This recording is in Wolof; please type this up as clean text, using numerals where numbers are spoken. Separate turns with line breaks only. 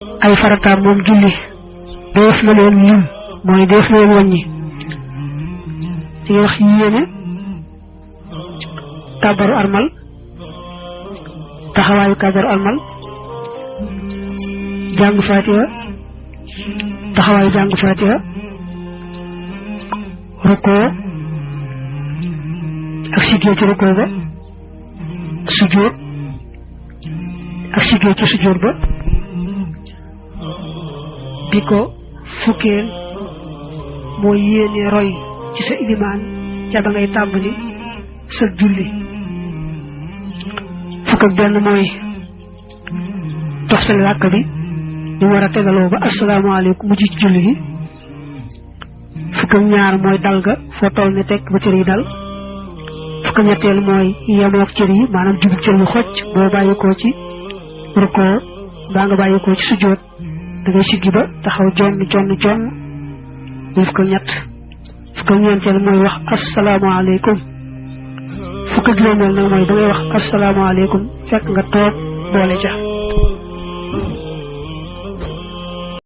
ay farataam moom julli def na leen lim mooy def na leen wàññi di wax yéene kabaru armal taxawaayu kabaru armal jàng fatiha taxawaayu jàng fatiha rukkoo ak siggee ci rukkoo ba sujjóot ak siggee ci sujjóot ba bi ko fukkeel mooy yéene roy ci sa ilimaan ca ba ngay tàmbali sa julli fukk ak benn mooy toxsal ràkk bi ñu war a tegaloo ba asalaamaaleykum mujj ci julli gi fukk ak ñaar mooy dal ga foo toll ne tekk ba cër yi dal fukk ak ñetteel mooy yemook cër yi maanaam jubub cër yu xocc boo bàyyikoo ci rukkoo baa nga bàyyikoo ci sujjóot da ngay siggi ba taxaw jonn muy fukk ak ñett fukk ak ñeenteel mooy wax asalaamaaleykum fukk ak juróomeel nag mooy da ngay wax asalaamaaleykum fekk nga toog boole ca